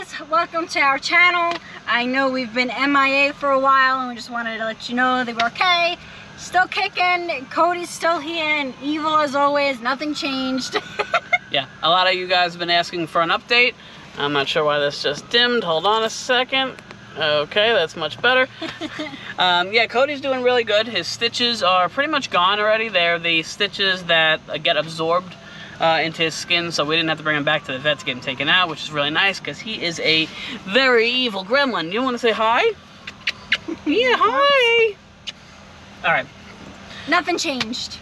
guys, welcome to our channel. I know we've been MIA for a while and we just wanted to let you know that we're okay. Still kicking, Cody's still here and evil as always, nothing changed. Yeah, a lot of you guys have been asking for an update. I'm not sure why this just dimmed. Hold on a second. Okay, that's much better. Yeah, Cody's doing really good. His stitches are pretty much gone already. They're the stitches that get absorbed into his skin, so we didn't have to bring him back to the vet to get him taken out, which is really nice because he is a very evil gremlin. You want to say hi? Yeah, hi. All right. Nothing changed.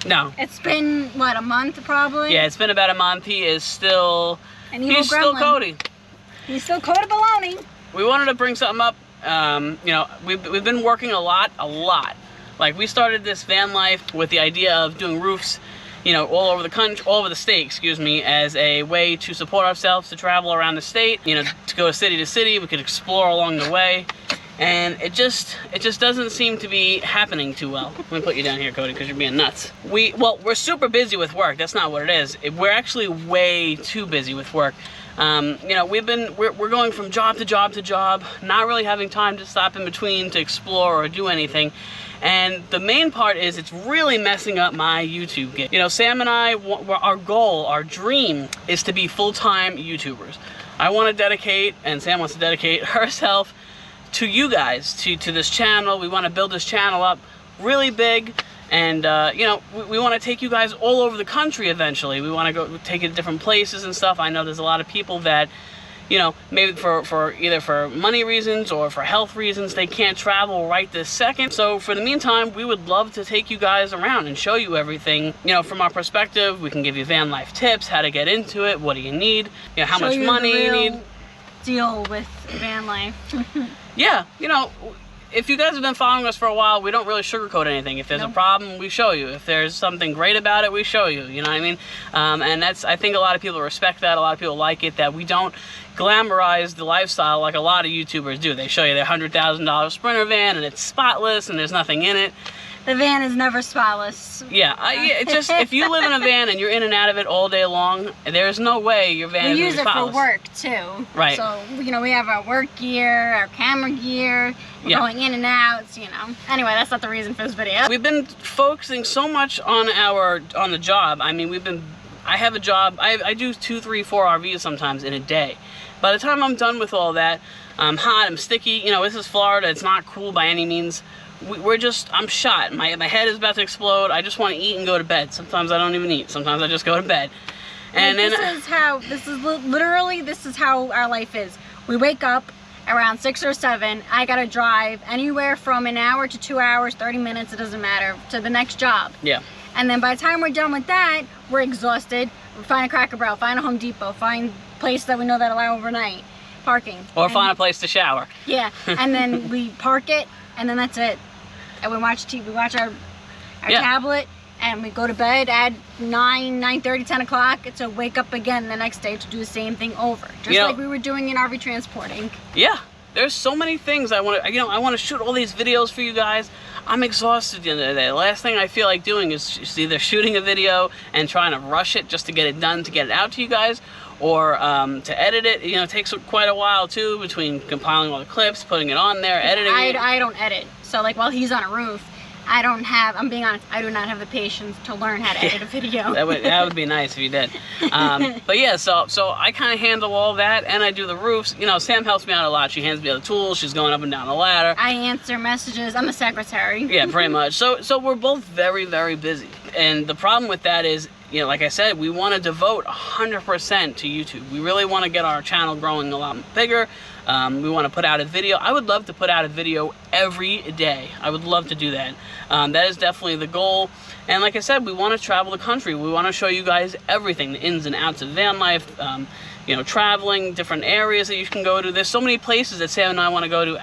No. It's been, what, a month probably? Yeah, it's been about a month. He is still, he's still Cody. He's still Cody Baloney. We wanted to bring something up. You know, we've been working a lot. Like, we started this van life with the idea of doing roofs, you know, all over the country, all over the state, excuse me, as a way to support ourselves, to travel around the state, you know, to go city to city. We could explore along the way, and it just doesn't seem to be happening too well. Let me put you down here, Cody, because you're being nuts. We're super busy with work. That's not what it is. We're actually way too busy with work. You know, we're going from job to job to job, not really having time to stop in between to explore or do anything. And the main part is it's really messing up my YouTube gig. You know, Sam and I, our goal, our dream is to be full-time YouTubers. I want to dedicate, and Sam wants to dedicate herself to you guys, to this channel. We want to build this channel up really big. And, you know, we want to take you guys all over the country eventually. We want to go take it to different places and stuff. I know there's a lot of people that, you know, maybe for either for money reasons or for health reasons, they can't travel right this second. So for the meantime, we would love to take you guys around and show you everything. You know, from our perspective, we can give you van life tips, how to get into it, what do you need, you know, how much money you need. Deal with van life. Yeah, you know, if you guys have been following us for a while, we don't really sugarcoat anything. If there's a problem, we show you. If there's something great about it, we show you. You know what I mean? And I think a lot of people respect that. A lot of people like it, that we don't glamorize the lifestyle like a lot of YouTubers do. They show you their $100,000 Sprinter van and it's spotless and there's nothing in it. The van is never spotless. Yeah, it's just, if you live in a van and you're in and out of it all day long, there's no way your van is spotless. We use it for work, too. Right. So, you know, we have our work gear, our camera gear, we're going in and out, you know. Anyway, that's not the reason for this video. We've been focusing so much on the job. I mean, I have a job, I do 2, 3, 4 RVs sometimes in a day. By the time I'm done with all that, I'm hot, I'm sticky, you know, this is Florida, it's not cool by any means. I'm shot. My head is about to explode. I just want to eat and go to bed. Sometimes I don't even eat. Sometimes I just go to bed. And then this is how our life is. We wake up around 6 or 7. I gotta drive anywhere from an hour to 2 hours, 30 minutes, it doesn't matter, to the next job. Yeah. And then by the time we're done with that, we're exhausted. We find a Cracker Barrel, find a Home Depot, find places that we know that allow overnight parking. Or find a place to shower. Yeah, and then we park it, and then that's it. And we watch TV, we watch our tablet, and we go to bed at 9:30, 10 o'clock to wake up again the next day to do the same thing over. Just like we were doing in RV transporting. Yeah, there's so many things I want to, you know, I want to shoot all these videos for you guys. I'm exhausted at the end of the day. The last thing I feel like doing is either shooting a video and trying to rush it just to get it done, to get it out to you guys, or to edit it. You know, it takes quite a while too, between compiling all the clips, putting it on there, editing it. I don't edit. So like while he's on a roof, I'm being honest, I do not have the patience to learn how to edit a video. that would be nice if you did. But yeah, so I kind of handle all that, and I do the roofs. You know, Sam helps me out a lot. She hands me the tools. She's going up and down the ladder. I answer messages. I'm a secretary. Yeah, pretty much. So we're both very, very busy. And the problem with that is, you know, like I said, we want to devote 100% to YouTube. We really want to get our channel growing a lot bigger. We want to put out a video. I would love to put out a video every day. I would love to do that. That is definitely the goal. And like I said, we want to travel the country. We want to show you guys everything, the ins and outs of van life, you know, traveling, different areas that you can go to. There's so many places that Sam and I want to go to,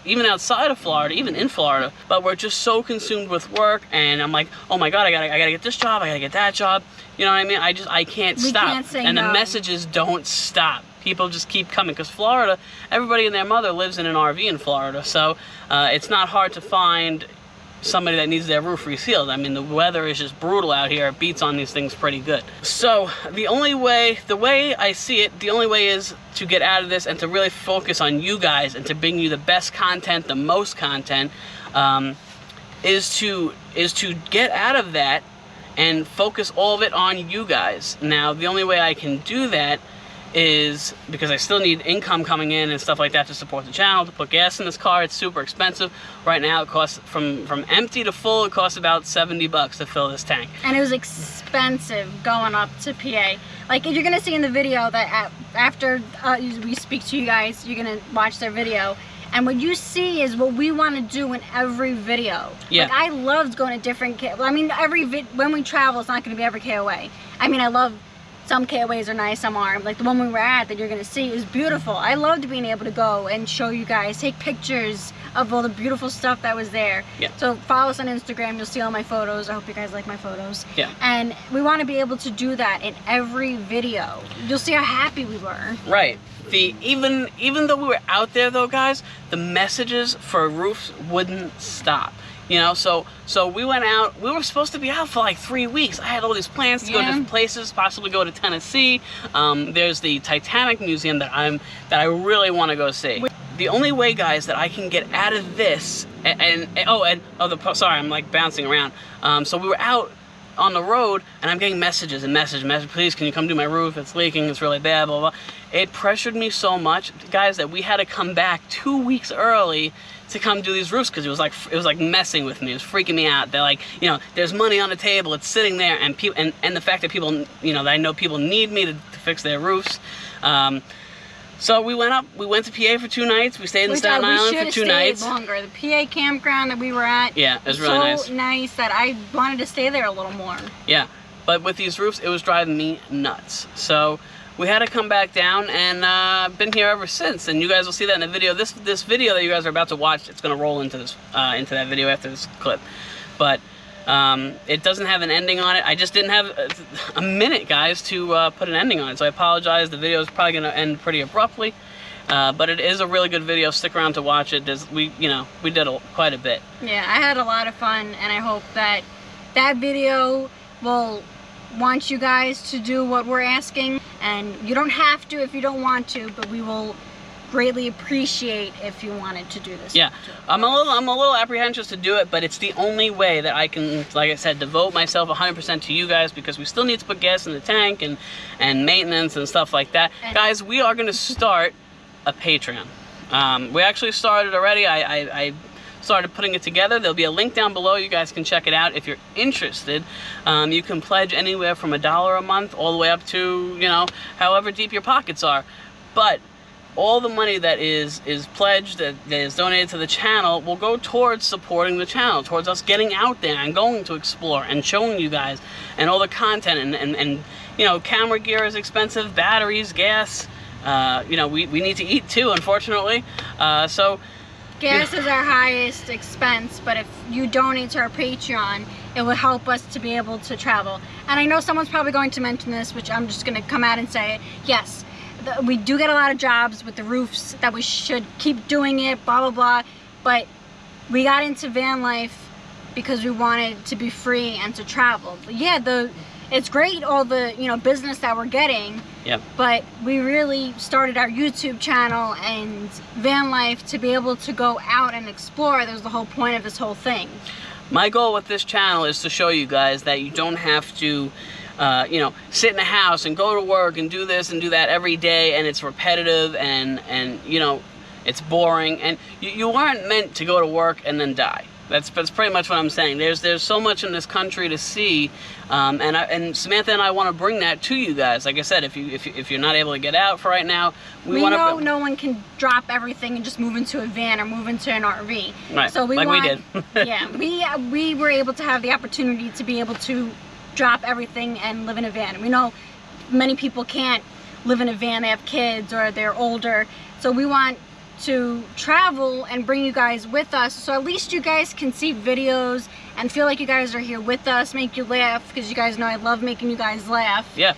even outside of Florida, even in Florida. But we're just so consumed with work, and I'm like, oh my God, I gotta get this job, I gotta get that job. You know what I mean? I can't stop. Can't say and no. The messages don't stop. People just keep coming, because Florida, everybody and their mother lives in an RV in Florida, so it's not hard to find somebody that needs their roof resealed. I mean, the weather is just brutal out here. It beats on these things pretty good. So the way I see it, the only way is to get out of this and to really focus on you guys and to bring you the best content, the most content, is to get out of that and focus all of it on you guys. Now, the only way I can do that is because I still need income coming in and stuff like that to support the channel, to put gas in this car. It's super expensive. Right now it costs, from empty to full, it costs about $70 to fill this tank. And it was expensive going up to PA. Like, you're gonna see in the video that after we speak to you guys, you're gonna watch their video. And what you see is what we want to do in every video. Yeah. Like, I loved going to different, I mean, when we travel, it's not going to be every KOA. I mean, I love, some KOAs are nice, some aren't. Like the one we were at that you're going to see is beautiful. I loved being able to go and show you guys, take pictures of all the beautiful stuff that was there. Yeah. So follow us on Instagram, you'll see all my photos. I hope you guys like my photos. Yeah. And we want to be able to do that in every video. You'll see how happy we were. Right. Even though we were out there though, guys, the messages for roofs wouldn't stop. You know, so we went out. We were supposed to be out for like 3 weeks. I had all these plans to go to different places, possibly go to Tennessee. There's the Titanic Museum that I really want to go see. The only way, guys, that I can get out of this, sorry, I'm like bouncing around. So we were out on the road, and I'm getting messages and message, please, can you come do my roof? It's leaking, it's really bad, blah, blah. It pressured me so much, guys, that we had to come back 2 weeks early to come do these roofs, because it was like messing with me. It was freaking me out. They're like, you know, there's money on the table, it's sitting there, and people, and the fact that people, you know, that I know people need me to fix their roofs. So we went to PA for 2 nights. We stayed in Staten Island for 2 nights. Longer. The PA campground that we were at, yeah, it was really nice. So nice that I wanted to stay there a little more. Yeah, but with these roofs, it was driving me nuts. So we had to come back down, and been here ever since. And you guys will see that in the video. This video that you guys are about to watch, it's gonna roll into this into that video after this clip. But it doesn't have an ending on it. I just didn't have a minute, guys, to put an ending on it. So I apologize. The video is probably gonna end pretty abruptly. But it is a really good video. Stick around to watch it. We did quite a bit. Yeah, I had a lot of fun, and I hope that video will want you guys to do what we're asking. And you don't have to if you don't want to, but we will greatly appreciate if you wanted to do this. Yeah, I'm a little apprehensive to do it, but it's the only way that I can, like I said, devote myself 100% to you guys, because we still need to put gas in the tank and maintenance and stuff like that. And guys, we are going to start a Patreon. We actually started already. I started putting it together. There'll be a link down below. You guys can check it out if you're interested. You can pledge anywhere from $1 a month all the way up to, you know, however deep your pockets are. But all the money that is pledged, that is donated to the channel, will go towards supporting the channel, towards us getting out there and going to explore and showing you guys and all the content. And you know, camera gear is expensive, batteries, gas. You know, we need to eat too, unfortunately. So gas is our highest expense, but if you donate to our Patreon, it will help us to be able to travel. And I know someone's probably going to mention this, which I'm just going to come out and say, yes, we do get a lot of jobs with the roofs, that we should keep doing it, blah, blah, blah. But we got into van life because we wanted to be free and to travel. But yeah, it's great, all the, you know, business that we're getting. Yep. But we really started our YouTube channel and van life to be able to go out and explore. That was the whole point of this whole thing. My goal with this channel is to show you guys that you don't have to, you know, sit in a house and go to work and do this and do that every day, and it's repetitive and you know, it's boring, and you aren't meant to go to work and then die. That's pretty much what I'm saying. There's so much in this country to see, and Samantha and I want to bring that to you guys. Like I said, if you're not able to get out for right now, we know no one can drop everything and just move into a van or move into an RV. Right. So we did. Yeah, we were able to have the opportunity to be able to drop everything and live in a van. We know many people can't live in a van. They have kids or they're older. So we want to travel and bring you guys with us, so at least you guys can see videos and feel like you guys are here with us, make you laugh, because you guys know I love making you guys laugh. Yeah,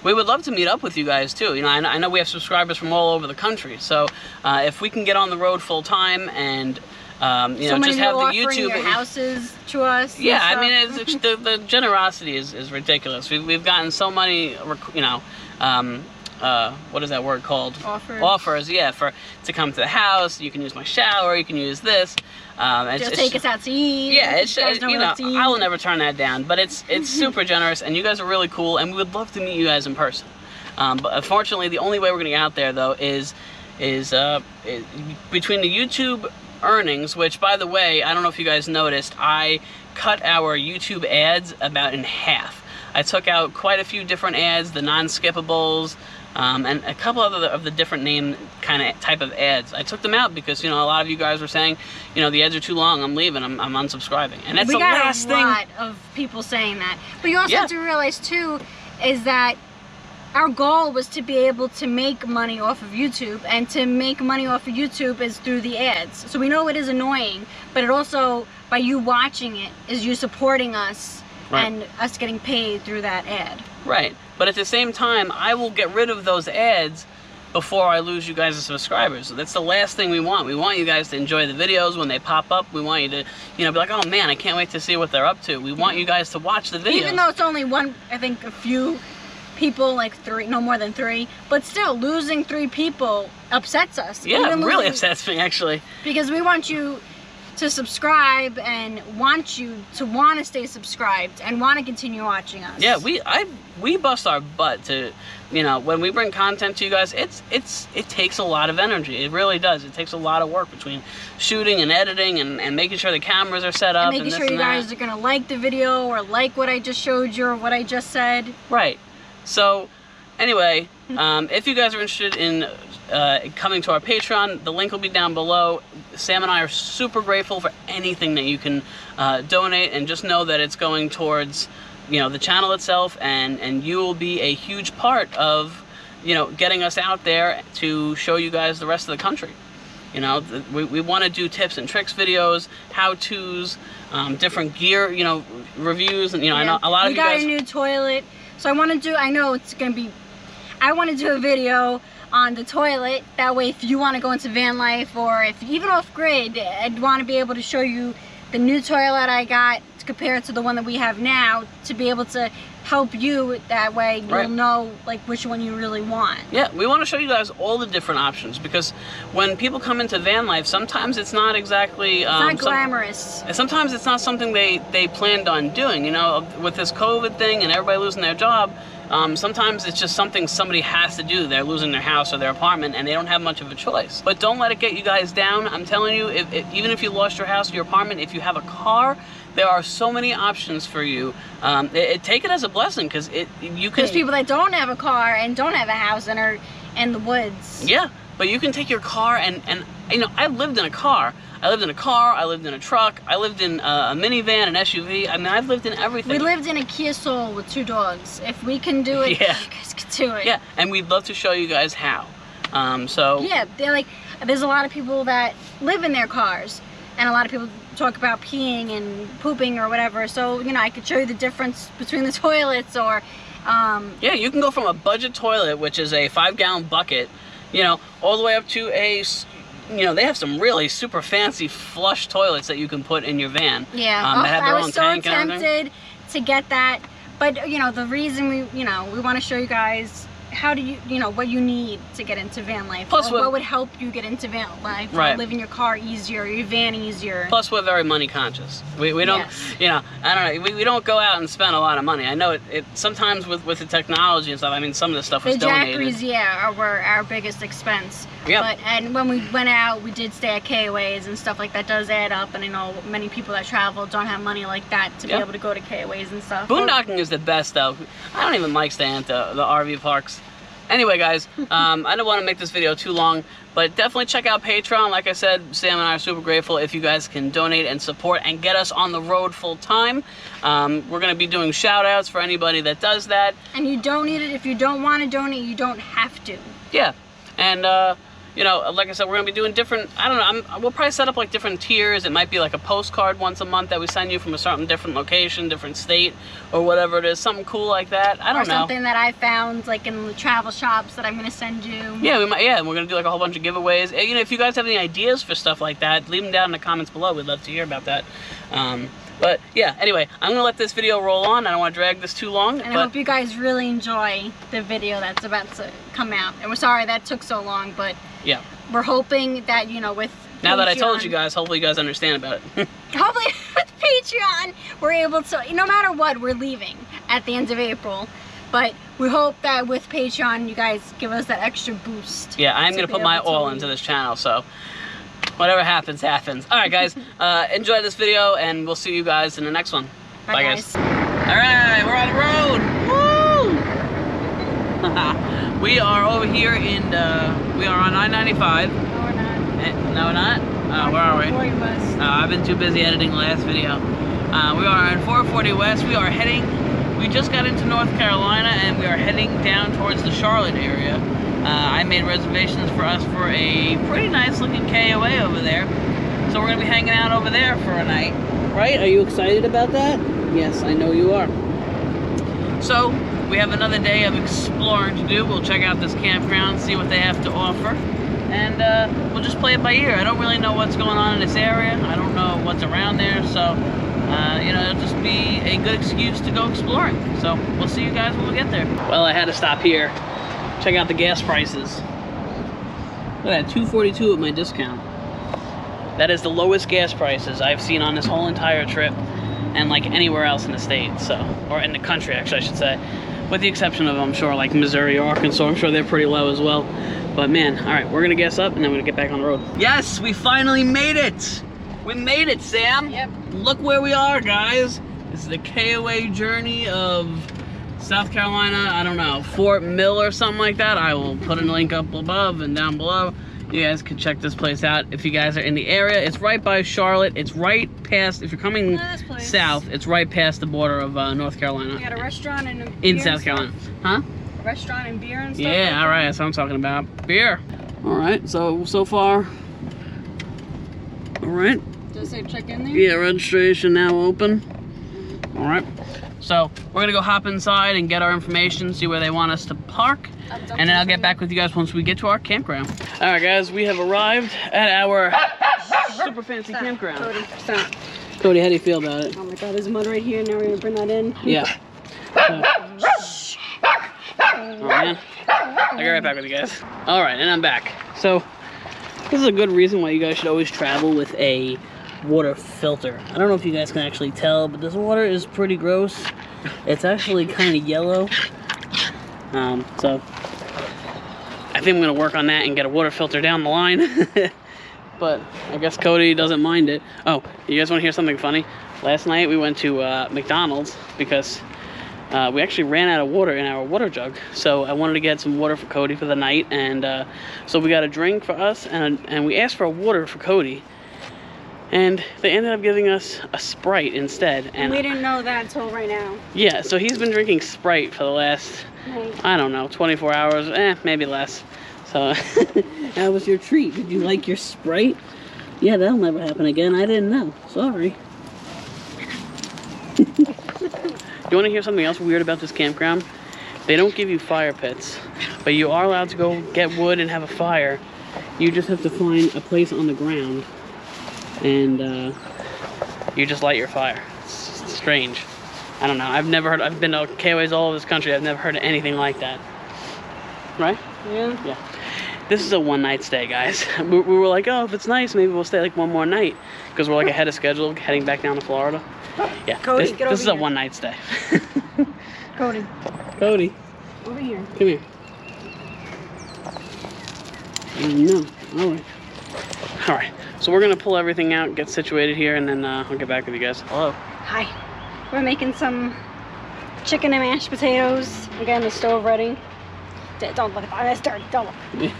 we would love to meet up with you guys too. You know, I know we have subscribers from all over the country, so if we can get on the road full time and You know, many just have the offering YouTube. your houses to us. Yeah, I mean, the generosity is ridiculous. We've gotten so many, you know, what is that word called? Offers, yeah, to come to the house. You can use my shower. You can use this. Just take us out to eat. Yeah, you know, I will never turn that down. But it's super generous, and you guys are really cool, and we would love to meet you guys in person. But unfortunately, the only way we're gonna get out there though is between the YouTube earnings, which, by the way, I don't know if you guys noticed, I cut our YouTube ads about in half. I took out quite a few different ads, the non-skippables, and a couple other of the different name type of ads. I took them out because, you know, a lot of you guys were saying, you know, the ads are too long, I'm leaving, I'm unsubscribing. And that's the last thing. We got a lot of people saying that. But you also have to realize too, is that our goal was to be able to make money off of YouTube, and to make money off of YouTube is through the ads. So we know it is annoying, but it also, by you watching it, is you supporting us, and us getting paid through that ad. Right, but at the same time, I will get rid of those ads before I lose you guys as subscribers. So that's the last thing we want. We want you guys to enjoy the videos when they pop up. We want you to, you know, be like, oh man, I can't wait to see what they're up to. We want you guys to watch the videos. Even though it's only one, I think a few people, like 3, no more than 3, but still, losing 3 people upsets us. Yeah, it really upsets me, actually. Because we want you to subscribe, and want you to want to stay subscribed and want to continue watching us. Yeah, we bust our butt to, you know, when we bring content to you guys, it takes a lot of energy. It really does. It takes a lot of work between shooting and editing and making sure the cameras are set up, and making sure you guys are gonna like the video, or like what I just showed you, or what I just said. Right. So, anyway, if you guys are interested in coming to our Patreon, the link will be down below. Sam and I are super grateful for anything that you can donate, and just know that it's going towards, you know, the channel itself, and you will be a huge part of, you know, getting us out there to show you guys the rest of the country. You know, we want to do tips and tricks videos, how-tos, different gear, you know, reviews, and, you know, I know a lot of you guys... We got a new toilet. So I want to do, I know it's going to be, I want to do a video on the toilet. That way, if you want to go into van life, or if even off grid, I'd want to be able to show you the new toilet I got compared to the one that we have now, to be able to help you. That way you'll know like which one you really want. Yeah, we want to show you guys all the different options, because when people come into van life, sometimes it's not exactly it's not glamorous. Sometimes it's not something they planned on doing. You know, with this COVID thing and everybody losing their job, sometimes it's just something somebody has to do. They're losing their house or their apartment, and they don't have much of a choice. But don't let it get you guys down. I'm telling you, even if you lost your house or your apartment, if you have a car, there are so many options for you. Take it as a blessing, because you can... There's people that don't have a car and don't have a house and are in the woods. Yeah, but you can take your car and you know, I've lived in a car. I lived in a car, I lived in a truck, I lived in a minivan, an SUV. I mean, I've lived in everything. We lived in a Kia Soul with 2 dogs. If we can do it, you guys can do it. Yeah, and we'd love to show you guys how. So... Yeah, they're like, there's a lot of people that live in their cars, and a lot of people talk about peeing and pooping or whatever. So, you know, I could show you the difference between the toilets, or... yeah, you can go from a budget toilet, which is a 5-gallon bucket, you know, all the way up to a... You know, they have some really super fancy flush toilets that you can put in your van. Yeah, that have their I was own so tempted to get that, but you know, the reason we want to show you guys how do you know what you need to get into van life. Plus, what would help you get into van life? Right. Living your car easier, your van easier. Plus, we're very money conscious. We don't, you know, I don't know. We don't go out and spend a lot of money. I know it sometimes with the technology and stuff. I mean, some of the stuff was donated. The Jackeries, were our biggest expense. Yeah. And when we went out, we did stay at KOAs and stuff like that. Does add up, and I know many people that travel don't have money like that to be able to go to KOAs and stuff. Boondocking is the best, though. I don't even like staying at the RV parks. Anyway, guys, I don't want to make this video too long, but definitely check out Patreon. Like I said, Sam and I are super grateful if you guys can donate and support and get us on the road full time. We're going to be doing shout outs for anybody that does that. And you don't need it. If you don't want to donate, you don't have to. Yeah. And, you know, like I said, we're gonna be doing different, I don't know, we'll probably set up like different tiers. It might be like a postcard once a month that we send you from a certain different location, different state, or whatever it is, something cool like that. I don't know. Or something that I found like in the travel shops that I'm gonna send you. Yeah, we might, yeah, and we're gonna do like a whole bunch of giveaways. You know, if you guys have any ideas for stuff like that, leave them down in the comments below. We'd love to hear about that. But yeah, anyway, I'm gonna let this video roll on. I don't want to drag this too long. And I hope you guys really enjoy the video that's about to come out. And we're sorry that took so long, but yeah, we're hoping that, you know, with now that I told you guys, hopefully you guys understand about it. Hopefully with Patreon, we're able to, no matter what, we're leaving at the end of April. But we hope that with Patreon, you guys give us that extra boost. Yeah, I'm gonna put my all into this channel, so whatever happens, happens. All right, guys, enjoy this video, and we'll see you guys in the next one. Bye guys. All right, we're on the road. Woo! We are over here in, we are on I-95. No, we're not. No, we're not? Where are we? 440 West. I've been too busy editing the last video. We are on 440 West. We are heading, we just got into North Carolina, and we are heading down towards the Charlotte area. I made reservations for us for a pretty nice looking KOA over there. So we're gonna be hanging out over there for a night. Right? Are you excited about that? Yes, I know you are. So, we have another day of exploring to do. We'll check out this campground, see what they have to offer. And we'll just play it by ear. I don't really know what's going on in this area. I don't know what's around there. So, you know, it'll just be a good excuse to go exploring. So, we'll see you guys when we get there. Well, I had to stop here. Check out the gas prices. Look at that, $2.42 with my discount. That is the lowest gas prices I've seen on this whole entire trip, and like anywhere else in the state, so, or in the country actually I should say, with the exception of, I'm sure, like Missouri or Arkansas. I'm sure they're pretty low as well. But man, all right, we're gonna gas up and then we're gonna get back on the road. Yes, we finally made it. We made it, Sam. Yep. Look where we are, guys. This is the KOA journey of South Carolina, I don't know, Fort Mill or something like that. I will put a link up above and down below. You guys can check this place out if you guys are in the area. It's right by Charlotte. It's right past, if you're coming south, it's right past the border of North Carolina. We got a restaurant and in South Carolina. Huh? A restaurant and beer and stuff. Yeah, like all right, that's what I'm talking about. Beer. All right, so far, all right. Does it say check in there? Yeah, registration now open. All right. So we're gonna go hop inside and get our information, see where they want us to park, and then I'll get back with you guys once we get to our campground. All right, guys, we have arrived at our super fancy campground. Cody, stop. Cody, how do you feel about it? Oh my God, there's mud right here. Now we're gonna bring that in. Yeah. Oh man, I'll get right back with you guys. All right, and I'm back. So this is a good reason why you guys should always travel with a water filter. I don't know if you guys can actually tell, but this water is pretty gross. It's actually kind of yellow. So I think I'm gonna work on that and get a water filter down the line. But I guess Cody doesn't mind it. Oh, you guys want to hear something funny? Last night we went to McDonald's because we actually ran out of water in our water jug. So I wanted to get some water for Cody for the night, and so we got a drink for us, and we asked for a water for Cody. And they ended up giving us a Sprite instead. And we didn't know that until right now. Yeah, so he's been drinking Sprite for the last, I don't know, 24 hours, maybe less. So, that was your treat. Did you like your Sprite? Yeah, that'll never happen again. I didn't know. Sorry. You want to hear something else weird about this campground? They don't give you fire pits, but you are allowed to go get wood and have a fire. You just have to find a place on the ground, and you just light your fire. It's strange. I don't know. I've never heard. I've been to KOAs all over this country. I've never heard of anything like that. Right? Yeah. Yeah. This is a one-night stay, guys. We were like, oh, if it's nice, maybe we'll stay like one more night, because we're like ahead of schedule, heading back down to Florida. Yeah. Cody, this is a one-night stay. Cody. Cody. Over here. Come here. No. All right. All right. So we're gonna pull everything out, get situated here, and then I'll get back with you guys. Hello. Hi. We're making some chicken and mashed potatoes. I'm getting the stove ready. Don't look at that. It's dirty. Don't look.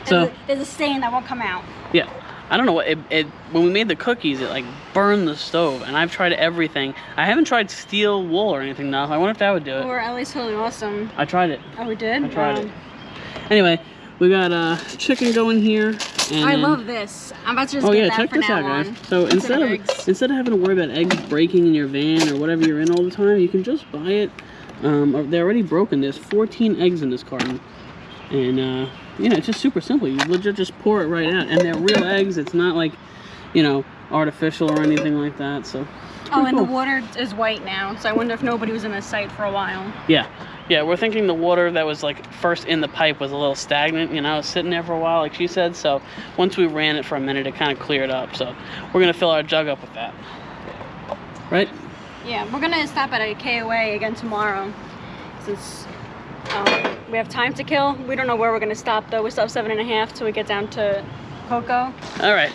So there's a stain that won't come out. Yeah. I don't know what when we made the cookies, it like burned the stove, and I've tried everything. I haven't tried steel wool or anything though. I wonder if that would do it. Or at least totally awesome. I tried it. Oh, we did? I tried it. Anyway, We got chicken going here. And I love this. I'm about to just get that check for this now out, guys. on. So instead of having to worry about eggs breaking in your van or whatever you're in all the time, you can just buy it. They're already broken. There's 14 eggs in this carton, and you know, it's just super simple. You legit just pour it right out, and they're real eggs. It's not like, you know, artificial or anything like that. So. Oh, and the water is white now, so I wonder if nobody was in the site for a while. Yeah. Yeah, we're thinking the water that was like first in the pipe was a little stagnant, you know, sitting there for a while, like she said. So once we ran it for a minute, it kind of cleared up. So we're gonna fill our jug up with that, right? Yeah, we're gonna stop at a KOA again tomorrow, since we have time to kill. We don't know where we're gonna stop though. We still have 7.5 till we get down to Coco. All right.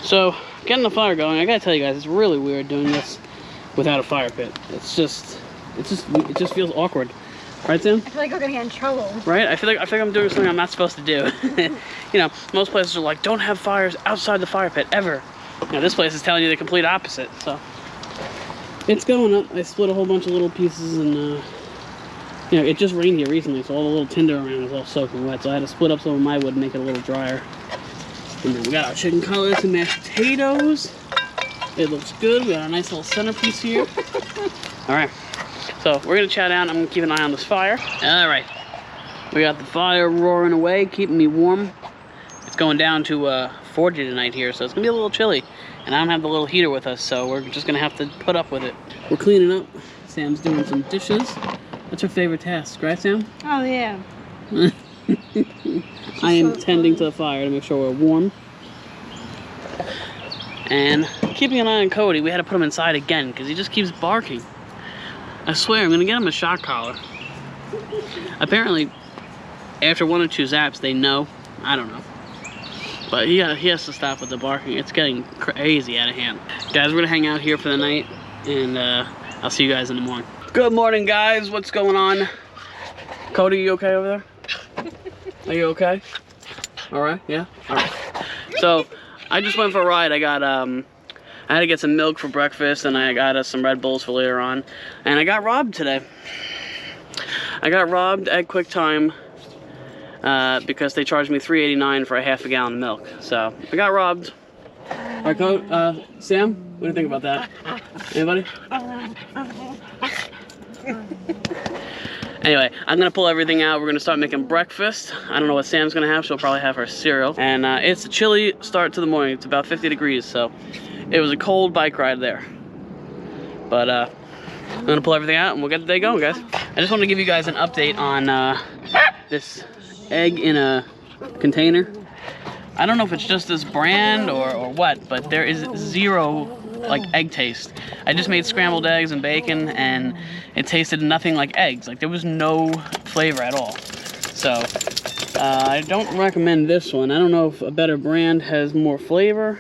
So getting the fire going, I gotta tell you guys, it's really weird doing this without a fire pit. It just feels awkward, right, Sam? I feel like we're gonna get in trouble. Right? I feel like I'm doing something I'm not supposed to do. You know, most places are like, don't have fires outside the fire pit ever. You know, this place is telling you the complete opposite. So it's going up. I split a whole bunch of little pieces, and you know, it just rained here recently, so all the little tinder around is all soaking wet. So I had to split up some of my wood and make it a little drier. And then we got our chicken cutlets and mashed potatoes. It looks good. We got a nice little centerpiece here. All right. So we're gonna chow down. I'm gonna keep an eye on this fire. All right, we got the fire roaring away, keeping me warm. It's going down to 40 tonight here, so it's gonna be a little chilly. And I don't have the little heater with us, so we're just gonna have to put up with it. We're cleaning up. Sam's doing some dishes. That's her favorite task, right, Sam? Oh yeah. I am tending to the fire to make sure we're warm. And keeping an eye on Cody. We had to put him inside again because he just keeps barking. I swear, I'm gonna get him a shock collar. Apparently, after 1 or 2 zaps, they know. I don't know. But he has to stop with the barking. It's getting crazy out of hand. Guys, we're gonna hang out here for the night, and I'll see you guys in the morning. Good morning, guys. What's going on? Cody, you okay over there? Are you okay? All right, yeah? All right. So, I just went for a ride. I got, I had to get some milk for breakfast, and I got some Red Bulls for later on. And I got robbed today. I got robbed at QuickTime because they charged me $3.89 for a half a gallon of milk. So I got robbed. All right, Sam, what do you think about that? Anybody? Anyway, I'm gonna pull everything out. We're gonna start making breakfast. I don't know what Sam's gonna have. She'll probably have her cereal. And it's a chilly start to the morning. It's about 50 degrees, so it was a cold bike ride there. But I'm gonna pull everything out and we'll get the day going, guys. I just want to give you guys an update on this egg in a container. I don't know if it's just this brand or what, but there is zero like egg taste. I just made scrambled eggs and bacon, and it tasted nothing like eggs. Like there was no flavor at all. So I don't recommend this one. I don't know if a better brand has more flavor,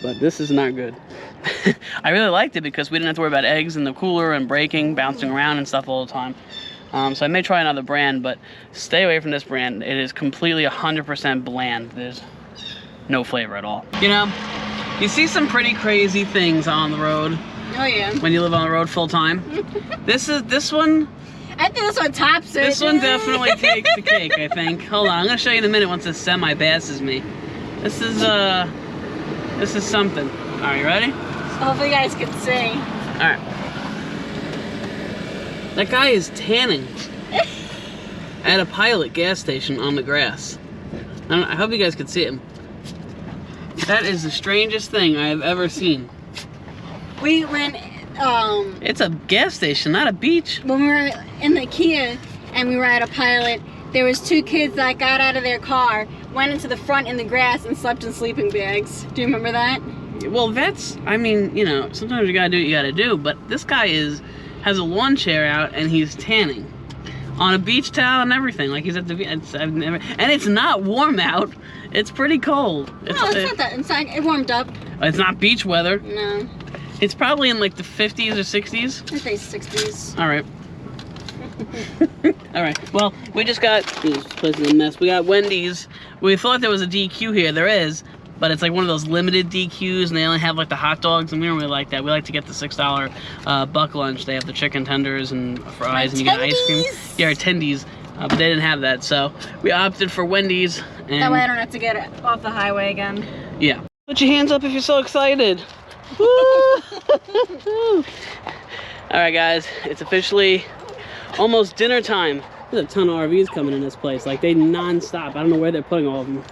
but this is not good. I really liked it because we didn't have to worry about eggs in the cooler and breaking, bouncing around and stuff all the time. So I may try another brand, but stay away from this brand. It is completely 100% bland. There's no flavor at all. You know, you see some pretty crazy things on the road. Oh yeah. When you live on the road full time. This one. I think this one tops it. This one definitely takes the cake, I think. Hold on, I'm gonna show you in a minute once this semi passes me. This is something. All right, you ready? So hopefully you guys can see. All right. That guy is tanning at a Pilot gas station on the grass. I hope you guys can see him. That is the strangest thing I have ever seen. We went, It's a gas station, not a beach. when we were in the Kia and we were at a Pilot, there was 2 kids that got out of their car, went into the front in the grass and slept in sleeping bags. Do you remember that? Well, that's, I mean, you know, sometimes you gotta do what you gotta do, but this guy has a lawn chair out and he's tanning on a beach towel and everything, like he's at the beach. And it's not warm out. It's pretty cold. No, it's not that. It's not, it warmed up. It's not beach weather. No. It's probably in like the 50s or 60s. I think 60s. All right. All right. Well, we just got, this place is a mess. We got Wendy's. We thought there was a DQ here. There is, but it's like one of those limited DQs, and they only have like the hot dogs, and we don't really like that. We like to get the $6 buck lunch. They have the chicken tenders and fries, and you get ice cream. Yeah, our tendies. but they didn't have that, so we opted for Wendy's. And that way I don't have to get it off the highway again. Yeah. Put your hands up if you're so excited. Woo! All right, guys, it's officially almost dinner time. There's a ton of RVs coming in this place, like they non-stop. I don't know where they're putting all of them.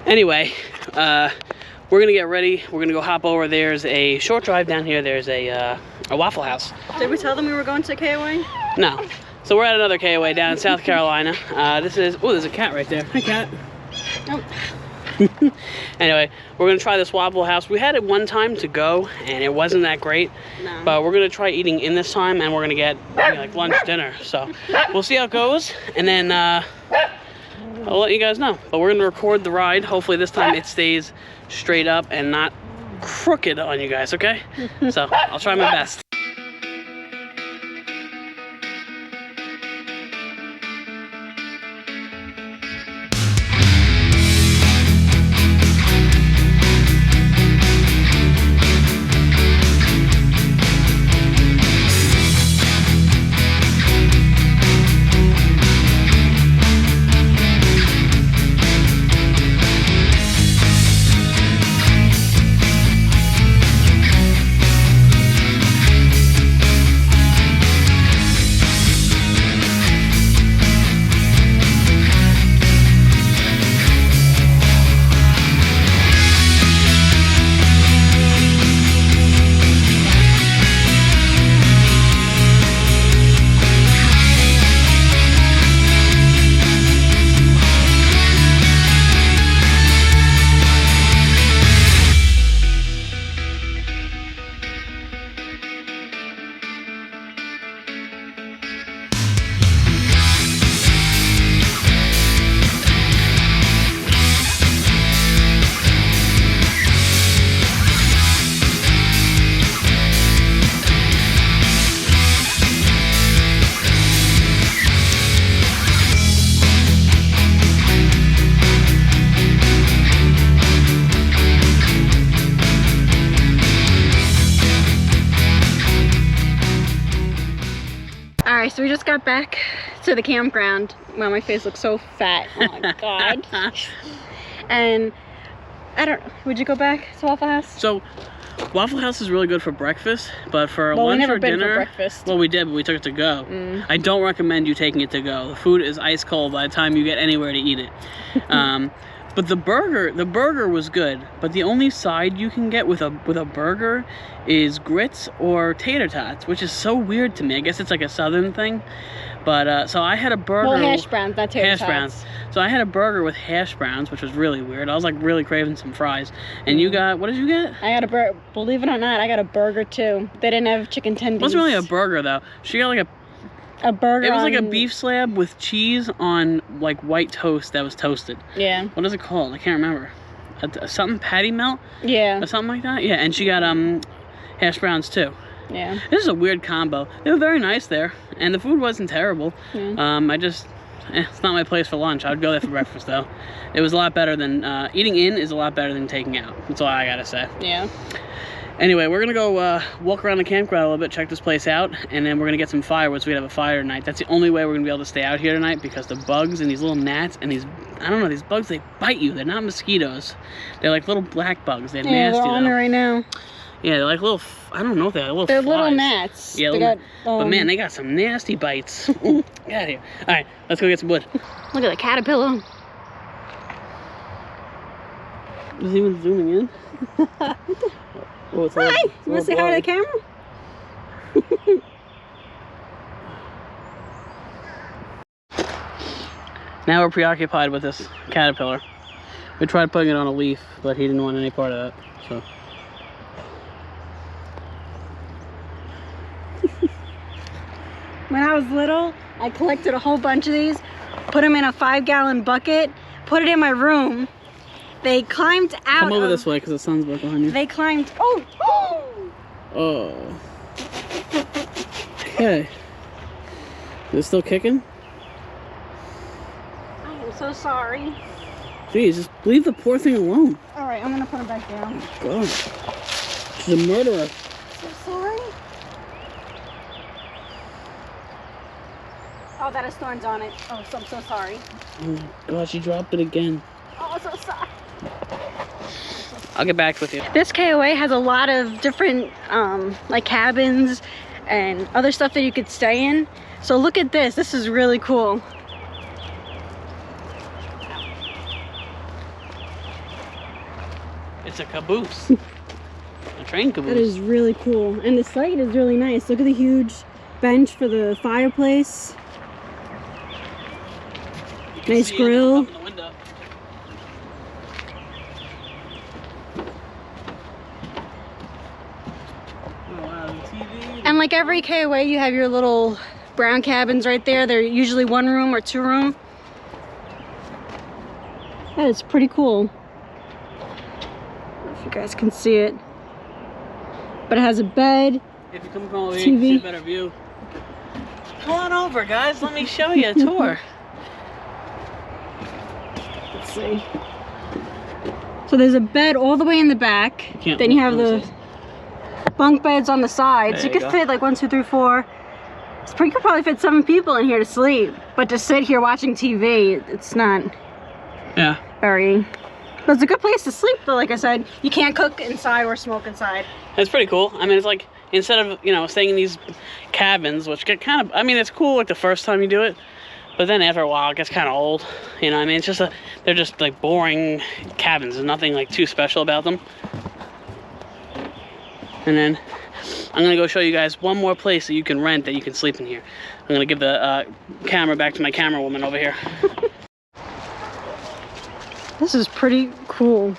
Anyway, we're gonna get ready. We're gonna go hop over. There's a short drive down here. There's a Waffle House. Did we tell them we were going to KOA? No. So we're at another KOA down in South Carolina. This is, oh, there's a cat right there. Hi, cat. Nope. Anyway, we're gonna try this Waffle House. We had it one time to go, and it wasn't that great. No. But we're gonna try eating in this time, and we're gonna get like lunch, dinner. So we'll see how it goes, and then I'll let you guys know. But we're gonna record the ride. Hopefully this time it stays straight up and not crooked on you guys. Okay? So I'll try my best. Alright, so we just got back to the campground. Wow, my face looks so fat. Oh my god. And I don't, would you go back to Waffle House? So Waffle House is really good for breakfast, but for well, lunch we never or been dinner, for breakfast. well, we did, but we took it to go. I don't recommend you taking it to go. The food is ice cold by the time you get anywhere to eat it. But the burger was good. But the only side you can get with a burger is grits or tater tots, which is so weird to me. I guess it's like a southern thing. But so I had a burger. Well, hash browns, not tater tots. Hash browns. So I had a burger with hash browns, which was really weird. I was like really craving some fries. And you got, what did you get? I got a burger. Believe it or not, I got a burger too. They didn't have chicken tendies. It wasn't really a burger though. She got like a burger. It was like a beef slab with cheese on like white toast that was toasted. Yeah. What is it called? I can't remember. Something patty melt? Yeah. Or something like that? Yeah, and she got hash browns too. Yeah. This is a weird combo. They were very nice there, and the food wasn't terrible. Yeah. It's not my place for lunch. I would go there for breakfast though. It was a lot better than, eating in is a lot better than taking out. That's all I gotta say. Yeah. Anyway, we're gonna go walk around the campground a little bit, check this place out, and then we're gonna get some firewood so we have a fire tonight. That's the only way we're gonna be able to stay out here tonight, because the bugs and these little gnats and these, I don't know, these bugs, they bite you. They're not mosquitoes. They're like little black bugs. They're nasty. They're on there right now. Yeah, they're like little, I don't know if they're little They're flies. little gnats. Yeah, they but man, they got some nasty bites. Ooh, get out of here. All right, let's go get some wood. Look at the caterpillar. Is he even zooming in? Oh, it's Hi! You want to say hi to the camera? Now we're preoccupied with this caterpillar. We tried putting it on a leaf, but he didn't want any part of that. So. When I was little, I collected a whole bunch of these, put them in a 5-gallon bucket, put it in my room. They climbed out. Come over this way, because the sun's right behind you. They climbed. Oh! Oh. Okay. Is it still kicking? I am so sorry. Jeez, just leave the poor thing alone. Alright, I'm gonna put it back down. God. She's a murderer. So sorry. Oh, that has thorns on it. Oh, so I'm so sorry. Oh my gosh, you dropped it again. Oh, I'm so sorry. I'll get back with you. This KOA has a lot of different like cabins and other stuff that you could stay in. So look at this. This is really cool. It's a caboose. A train caboose. That is really cool. And the site is really nice. Look at the huge bench for the fireplace. Nice grill. And like every KOA, you have your little brown cabins right there. They're usually 1 room or 2 room. That is pretty cool. I don't know if you guys can see it. But it has a bed, if you come over here, TV. you can see a better view. Come on over, guys. Let me show you a tour. Let's see. So there's a bed all the way in the back. Then you have the bunk beds on the sides. You could fit like 1, 2, 3, 4. You could probably fit 7 people in here to sleep. But to sit here watching TV, it's not very... But it's a good place to sleep, though. Like I said, you can't cook inside or smoke inside. That's pretty cool. I mean, it's like, instead of, you know, staying in these cabins, which get kind of, I mean, it's cool like the first time you do it, but then after a while it gets kind of old. You know what I mean? It's just they're just like boring cabins. There's nothing like too special about them. And then I'm gonna go show you guys one more place that you can rent that you can sleep in here. I'm gonna give the camera back to my camera woman over here. This is pretty cool.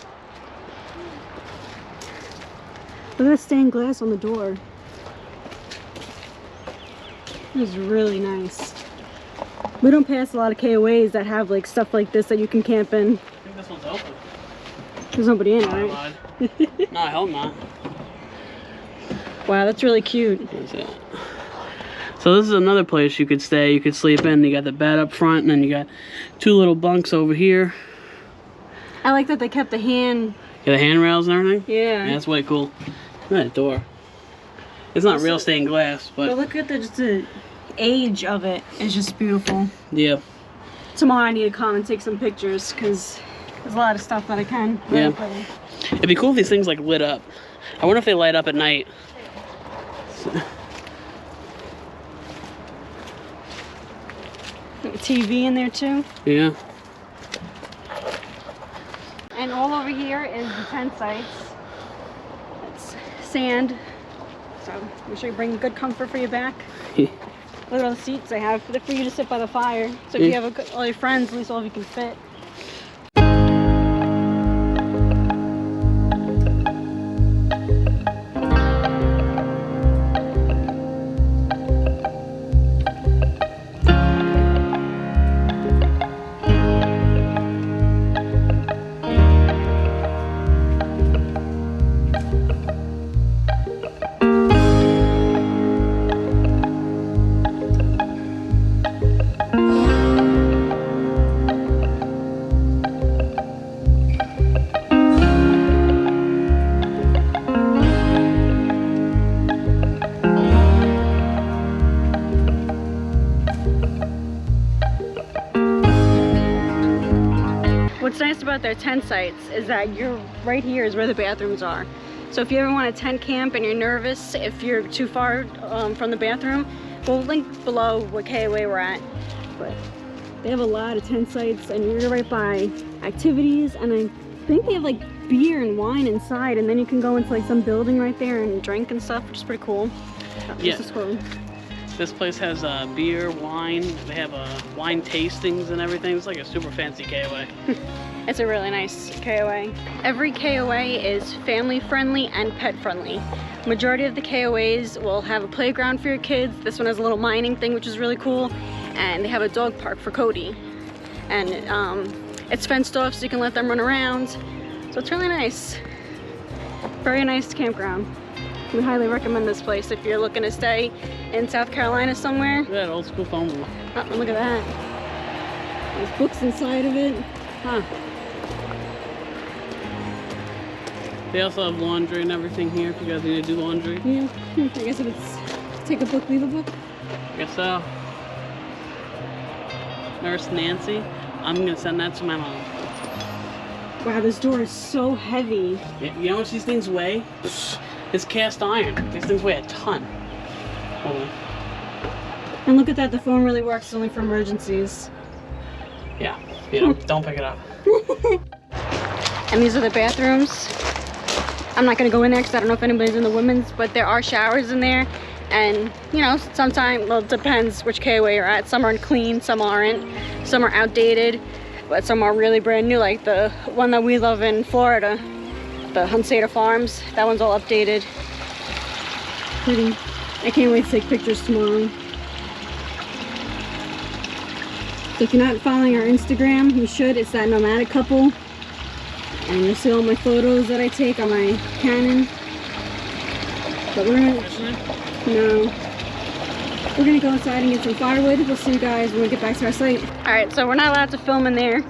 Look at the stained glass on the door. This is really nice. We don't pass a lot of KOAs that have like stuff like this that you can camp in. I think this one's open. There's nobody in it, right? No, I hope not. Wow, that's really cute. That's it. So this is another place you could stay, you could sleep in. You got the bed up front, and then you got 2 little bunks over here. I like that they kept the hand... Yeah, the handrails and everything? Yeah. That's way cool. Look at that door. It's not real stained glass, but look at just the age of it. It's just beautiful. Yeah. Tomorrow I need to come and take some pictures, because there's a lot of stuff that I can. Yeah. It'd be cool if these things like lit up. I wonder if they light up at night. TV in there too. Yeah. And all over here is the tent sites. It's sand. So make sure you bring good comfort for your back. Look at all the seats they have for you to sit by the fire. So if you have all your friends, at least all of you can fit. What's nice about their tent sites is that you're right here is where the bathrooms are. So if you ever want to tent camp and you're nervous if you're too far from the bathroom, we'll link below what KOA we're at. But they have a lot of tent sites and you're right by activities, and I think they have like beer and wine inside, and then you can go into like some building right there and drink and stuff, which is pretty cool. Yeah. This place has beer, wine. They have wine tastings and everything. It's like a super fancy KOA. It's a really nice KOA. Every KOA is family friendly and pet friendly. Majority of the KOAs will have a playground for your kids. This one has a little mining thing, which is really cool. And they have a dog park for Cody. And it's fenced off so you can let them run around. So it's really nice. Very nice campground. We highly recommend this place if you're looking to stay in South Carolina somewhere. Look at that old school phone booth. Oh, look at that. There's books inside of it. Huh. They also have laundry and everything here if you guys need to do laundry. Yeah, I guess if it's take a book, leave a book. I guess so. Nurse Nancy. I'm gonna send that to my mom. Wow, this door is so heavy. Yeah, you know how much these things weigh? It's cast iron. These things weigh a ton. Hold on. And look at that, the phone really works, it's only for emergencies. Yeah, you know, don't pick it up. And these are the bathrooms. I'm not gonna go in there because I don't know if anybody's in the women's, but there are showers in there. And, you know, sometimes, well, it depends which KOA you're at. Some are clean, some aren't. Some are outdated, but some are really brand new, like the one that we love in Florida, the Huntsada Farms. That one's all updated. Pretty. I can't wait to take pictures tomorrow. So if you're not following our Instagram, you should. It's that Nomadic couple. And you'll see all my photos that I take on my Canon. But we're gonna go inside and get some firewood. We'll see you guys when we get back to our site. All right, so we're not allowed to film in there,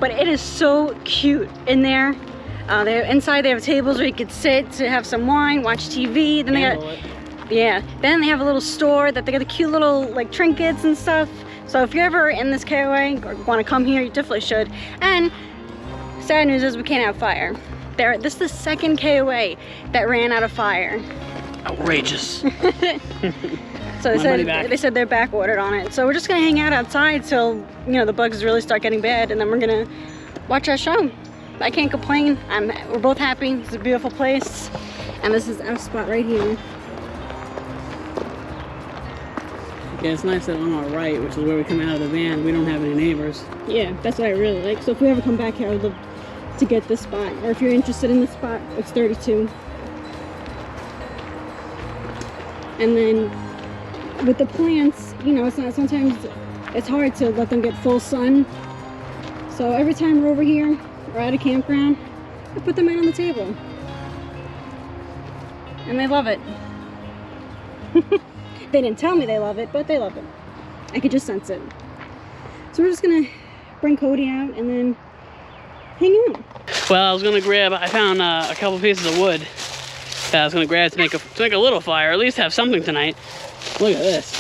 but it is so cute in there. Inside they have tables where you could sit to have some wine, watch TV. Then they got, then they have a little store that they got the cute little like trinkets and stuff. So if you're ever in this KOA or want to come here, you definitely should. And sad news is we can't have fire. This is the second KOA that ran out of fire. Outrageous. So they said they're back ordered on it. So we're just gonna hang out outside till, you know, the bugs really start getting bad, and then we're gonna watch our show. I can't complain. We're both happy. It's a beautiful place, and this is our spot right here. Yeah, it's nice that on our right, which is where we come out of the van, we don't have any neighbors. Yeah, that's what I really like. So if we ever come back here, I would love to get this spot. Or if you're interested in this spot, it's 32. And then with the plants, you know, sometimes it's hard to let them get full sun. So every time we're over here or at a campground, I put them out on the table. And they love it. They didn't tell me they love it, but they love it. I could just sense it. So we're just gonna bring Cody out and then hang out. Well, I found a couple pieces of wood that I was gonna grab to make a little fire, or at least have something tonight. Look at this.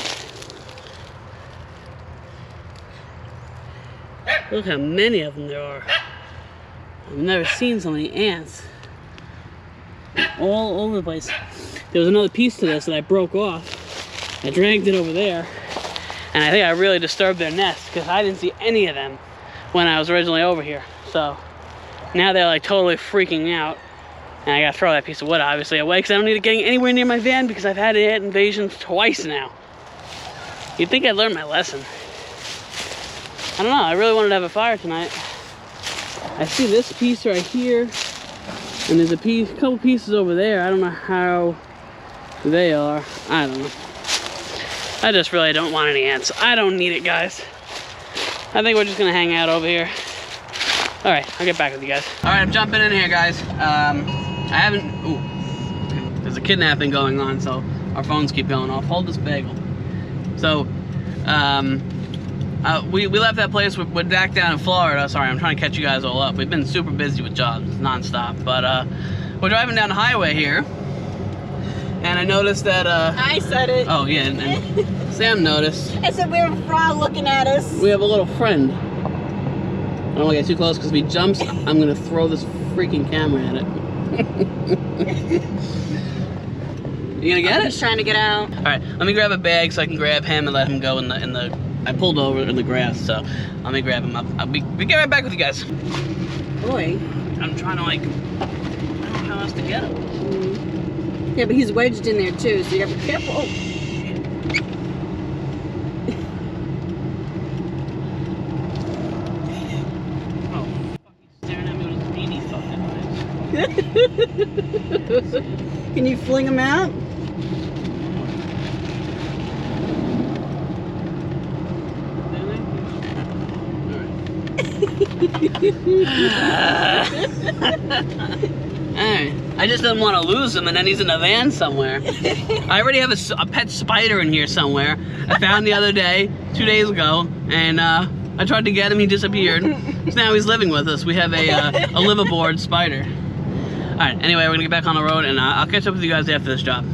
Look how many of them there are. I've never seen so many ants. All over the place. There was another piece to this that I broke off. I dragged it over there, and I think I really disturbed their nest because I didn't see any of them when I was originally over here. So now they're like totally freaking out, and I gotta throw that piece of wood obviously away because I don't need it getting anywhere near my van because I've had ant invasions twice now. You'd think I'd learned my lesson. I don't know, I really wanted to have a fire tonight. I see this piece right here, and there's a couple pieces over there. I don't know how they are. I don't know. I just really don't want any ants. I don't need it, guys. I think we're just gonna hang out over here. All right, I'll get back with you guys. All right, I'm jumping in here, guys. There's a kidnapping going on, so our phones keep going off. Hold this bagel. So, we left that place. We're back down in Florida. Sorry, I'm trying to catch you guys all up. We've been super busy with jobs, nonstop. But we're driving down the highway here. And I noticed that, I said it. Oh, yeah, and Sam noticed. I said we have a frog looking at us. We have a little friend. I don't want to get too close because if he jumps, I'm going to throw this freaking camera at it. You gonna get it? He's trying to get out. All right, let me grab a bag so I can grab him and let him go in the. I pulled over in the grass, so let me grab him up. We get right back with you guys. Boy. I'm trying to I don't know how else to get him. Yeah, but he's wedged in there too, so you gotta be careful. Oh. He's staring at me with his beanie fucking eyes. Can you fling him out? Alright, I just didn't want to lose him and then he's in a van somewhere. I already have a pet spider in here somewhere. I found the other day, 2 days ago, and I tried to get him, he disappeared. So now he's living with us. We have a liveaboard spider. Alright, anyway, we're gonna get back on the road and I'll catch up with you guys after this job.